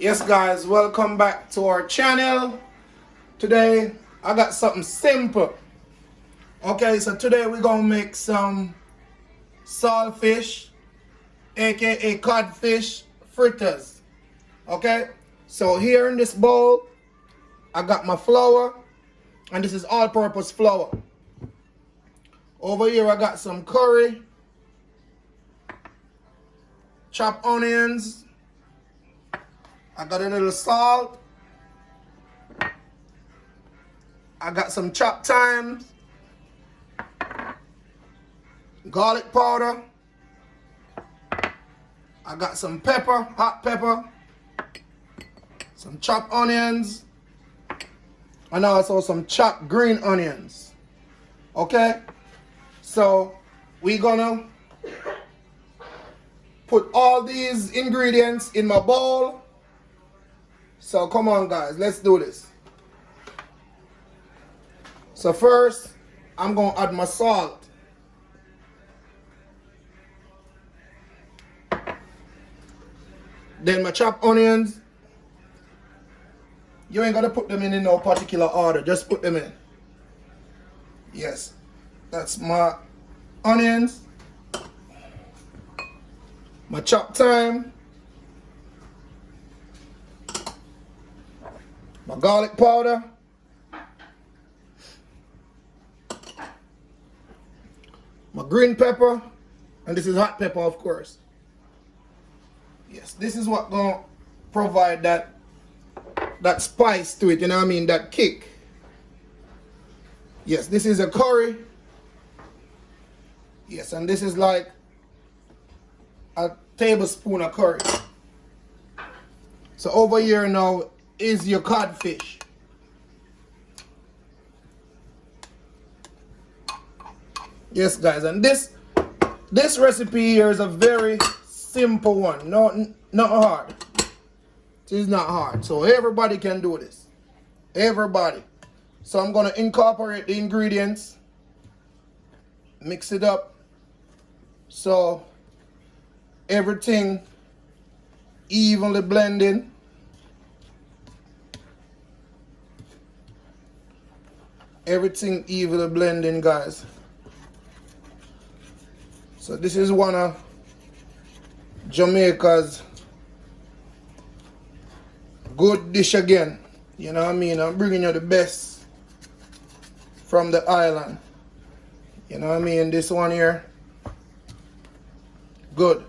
Yes guys, welcome back to our channel. Today I got something simple. Okay, so today we're gonna make some saltfish, aka codfish fritters. Okay, so here in this bowl I got my flour, and this is all-purpose flour. Over here I got some curry, chopped onions, I got a little salt, I got some chopped thyme, garlic powder, I got some pepper, hot pepper, some chopped onions, and also some chopped green onions. Okay, so we're gonna put all these ingredients in my bowl. So come on guys, let's do this. So first, I'm gonna add my salt. Then my chopped onions. You ain't gotta put them in no particular order, just put them in. Yes, that's my onions. My chopped thyme. My garlic powder. My green pepper. And this is hot pepper, of course. Yes, this is what gonna provide that spice to it, you know what I mean, that kick. Yes, this is a curry. Yes, and this is like a tablespoon of curry. So over here now is your codfish. Yes guys, and this recipe here is a very simple one, not hard. It is not hard, so everybody can do this, everybody. So I'm going to incorporate the ingredients, mix it up so everything evenly blending. Everything evenly blending, guys. So this is one of Jamaica's good dish again. You know what I mean? I'm bringing you the best from the island. You know what I mean? This one here, good.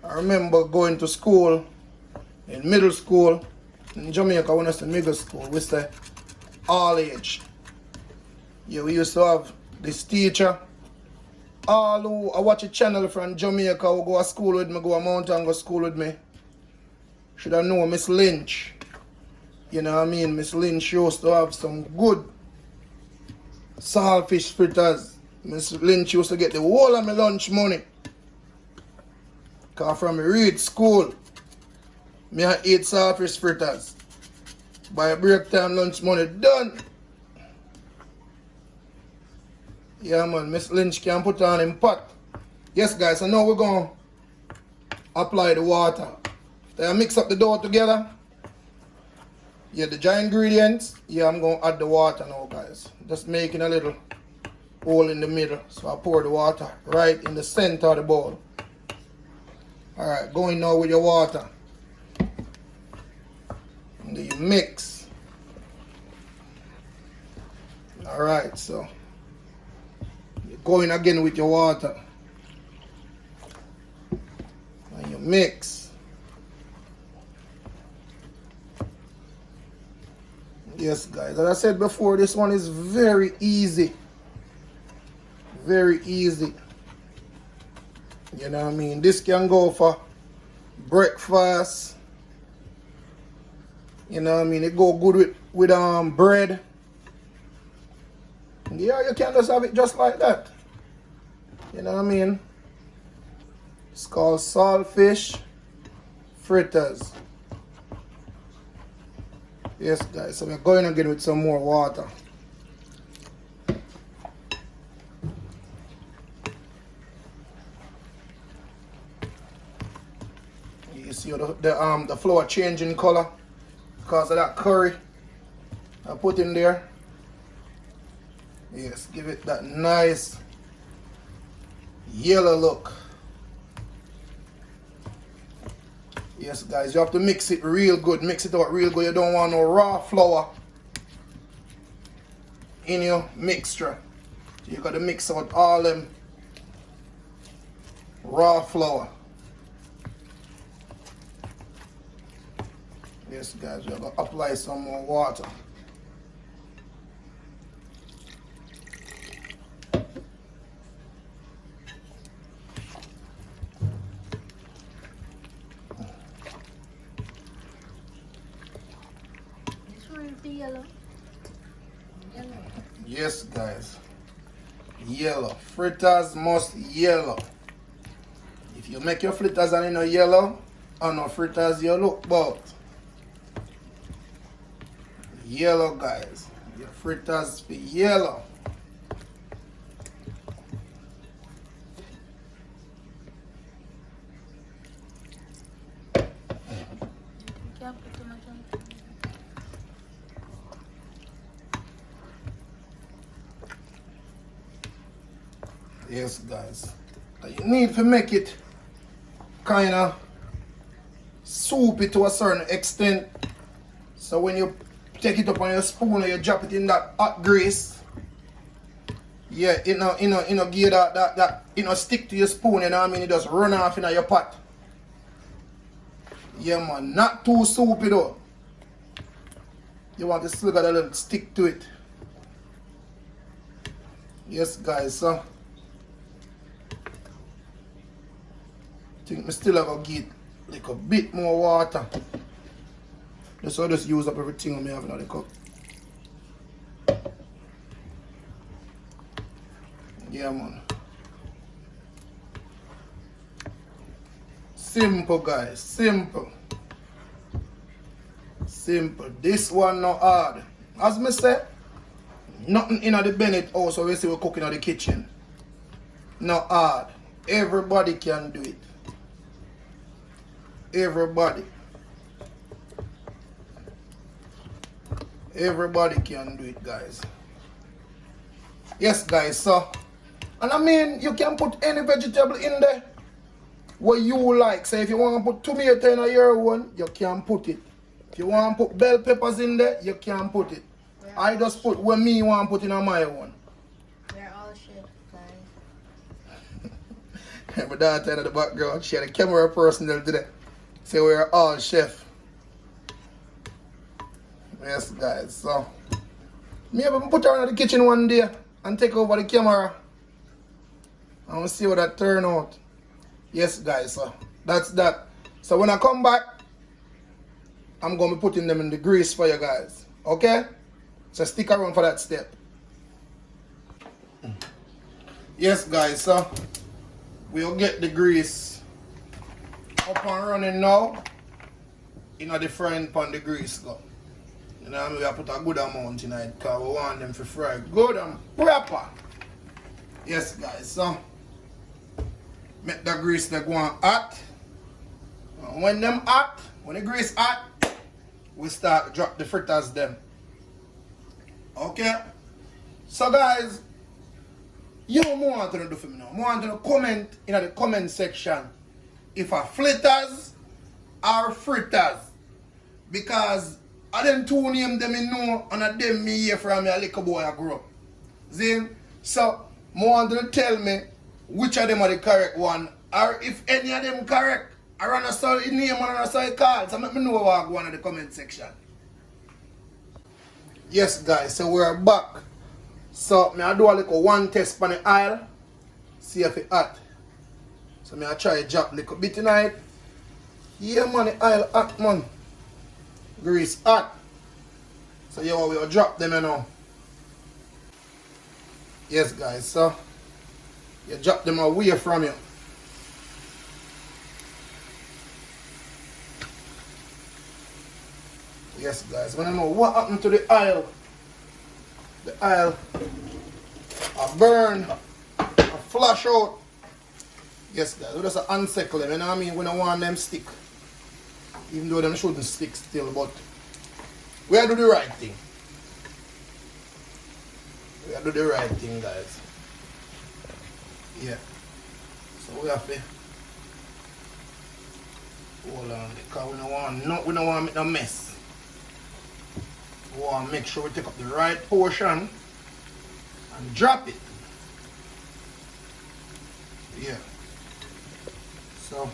I remember going to school, in middle school, in Jamaica, when I was in middle school, we say all age. Yeah, we used to have this teacher. All who I watch a channel from Jamaica who go to school with me, go to mountain, go to school with me. Should I know Miss Lynch? You know what I mean? Miss Lynch used to have some good saltfish fritters. Miss Lynch used to get the whole of my lunch money. Cause from read school, me I eat saltfish fritters. By break time lunch money done. Yeah man, Miss Lynch can put on in pot. Yes guys, so now we're gonna apply the water. Then I mix up the dough together. Yeah, the dry ingredients. Yeah, I'm gonna add the water now guys. Just making a little hole in the middle. So I pour the water right in the center of the bowl. Alright, going now with your water. And then you mix. Alright, so you're going again with your water. And you mix. Yes guys, as I said before, this one is very easy. Very easy. You know what I mean? This can go for breakfast. You know what I mean? It go good with bread. Yeah, you can just have it just like that. You know what I mean? It's called saltfish fritters. Yes guys, so we're going again with some more water. You see the flour changing color because of that curry I put in there. Yes, give it that nice yellow look. Yes, guys, you have to mix it real good. Mix it out real good. You don't want no raw flour in your mixture. You got to mix out all them raw flour. Yes, guys, we're going to apply some more water. This one is the yellow. Yellow. Yes, guys. Yellow. Fritters must yellow. If you make your fritters and in a yellow, and no fritters you look both. Yellow, guys. Your fritters be yellow. Yes, guys. You need to make it kind of soupy to a certain extent. So when you take it up on your spoon and you drop it in that hot grease, yeah, it no give that stick to your spoon, you know what I mean? It just run off in your pot. Yeah, man, not too soupy though. You want to still got a little stick to it. Yes, guys, so I think I still have to get like a bit more water. So I just use up everything I may have in the cup. Yeah, man. Simple, guys. Simple. Simple. This one not hard. As me say, nothing in the Bennett house we see we cooking in the kitchen. Not hard. Everybody can do it. Everybody. Everybody can do it, guys. Yes, guys, so, and I mean, you can put any vegetable in there what you like. So if you want to put tomato in your one, you can put it. If you want to put bell peppers in there, you can put it. I just put what me want to put in my one. We're all chefs, guys. My daughter in the background, she had a camera person there today. So we're all chef. Yes, guys, so me have to put her in the kitchen one day and take over the camera. I want to see how that turn out. Yes, guys, so that's that. So when I come back, I'm going to be putting them in the grease for you guys. Okay? So stick around for that step. Yes, guys, so we'll get the grease up and running now. In the frying pan, the grease go. You know what I mean? We have put a good amount in it because we want them to fry good and proper. Yes, guys, so make the grease they go on hot. And when them hot, when the grease hot, we start drop the fritters them. Okay? So guys, you know what I want to do for me now? I want to comment in the comment section if a fritters or fritters. Because I them two name them in know and I them me hear from me a little boy I grew up. See? So I want to tell me which of them are the correct one, or if any of them correct, I run a solid name and I saw it called. So let me know what I go on in the comment section. Yes, guys, so we're back. So I do a little one test on the oil, see if it's hot. So I try to drop a little bit tonight. Yeah, man, the oil hot, man. Grease hot. So yeah, we'll drop them, you know. Yes, guys, so you drop them away from you. Yes, guys, when I know what happened to the oil. The oil burn, flash out. Yes, guys, we just unsettle them, you know what I mean? We don't want them stick. Even though them shouldn't stick still, but we gotta do the right thing. We gotta do the right thing, guys. Yeah. So we have to hold on, because we don't want to make no mess. We want to make sure we take up the right portion and drop it. Yeah. So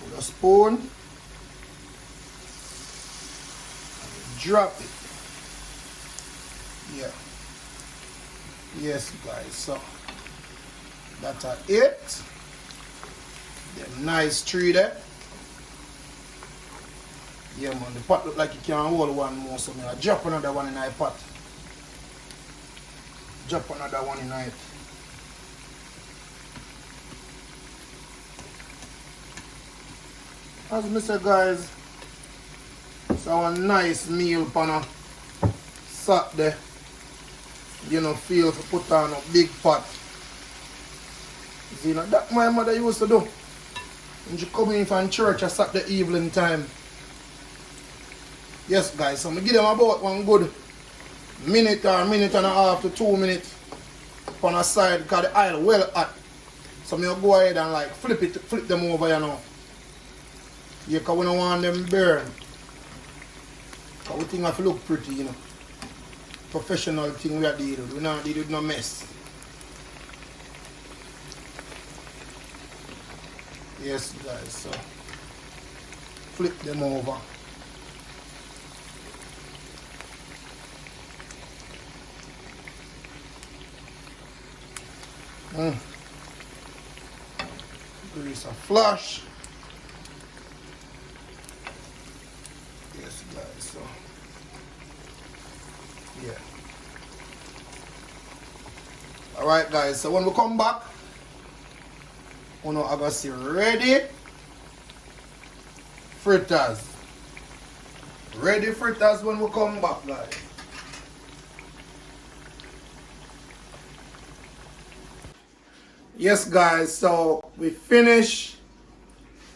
with a spoon and drop it. Yeah. Yes, guys. So that's it. Them nice tree there. Yeah, man. The pot look like it can hold one more, so I drop another one in the pot. Drop another one in it. As I said, guys, it's our nice meal pan a sat there. You know, feel to put on a big pot. You know, that my mother used to do. When she come in from church, I sat the evening time. Yes, guys, so I give them about one good minute or minute and a half to 2 minutes on a side because the oil well hot. So I go ahead and like flip them over, you know. Yeah, because we don't want them burn. Because we think have to look pretty, you know. Professional thing we are dealing with. We not deal with no mess. Yes, guys, so flip them over. Grease a flush. Yes, guys, so yeah. Alright, guys, so when we come back, we know I gotta see ready fritters. Ready fritters when we come back, guys. Yes, guys, so we finish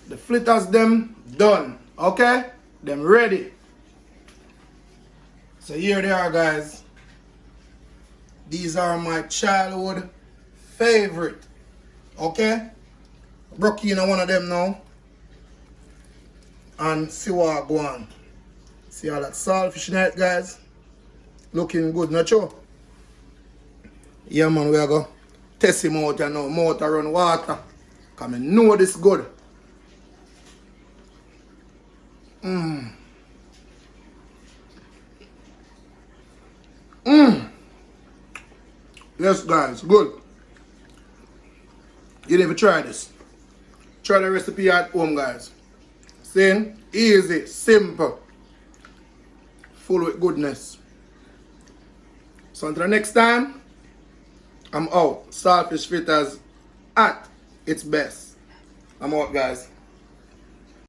the fritters, them done. Okay, them ready. So here they are, guys. These are my childhood favorite. Okay, broke in one of them now and see what I go on. See all that saltfish in it, guys. Looking good, not sure. Yeah, man, we are go test him out and now mouth run water. Cause I know this good. Yes, guys, good. You never try this. Try the recipe at home, guys. See? Easy, simple, full with goodness. So until the next time, I'm out. Saltfish fritters at its best. I'm out, guys.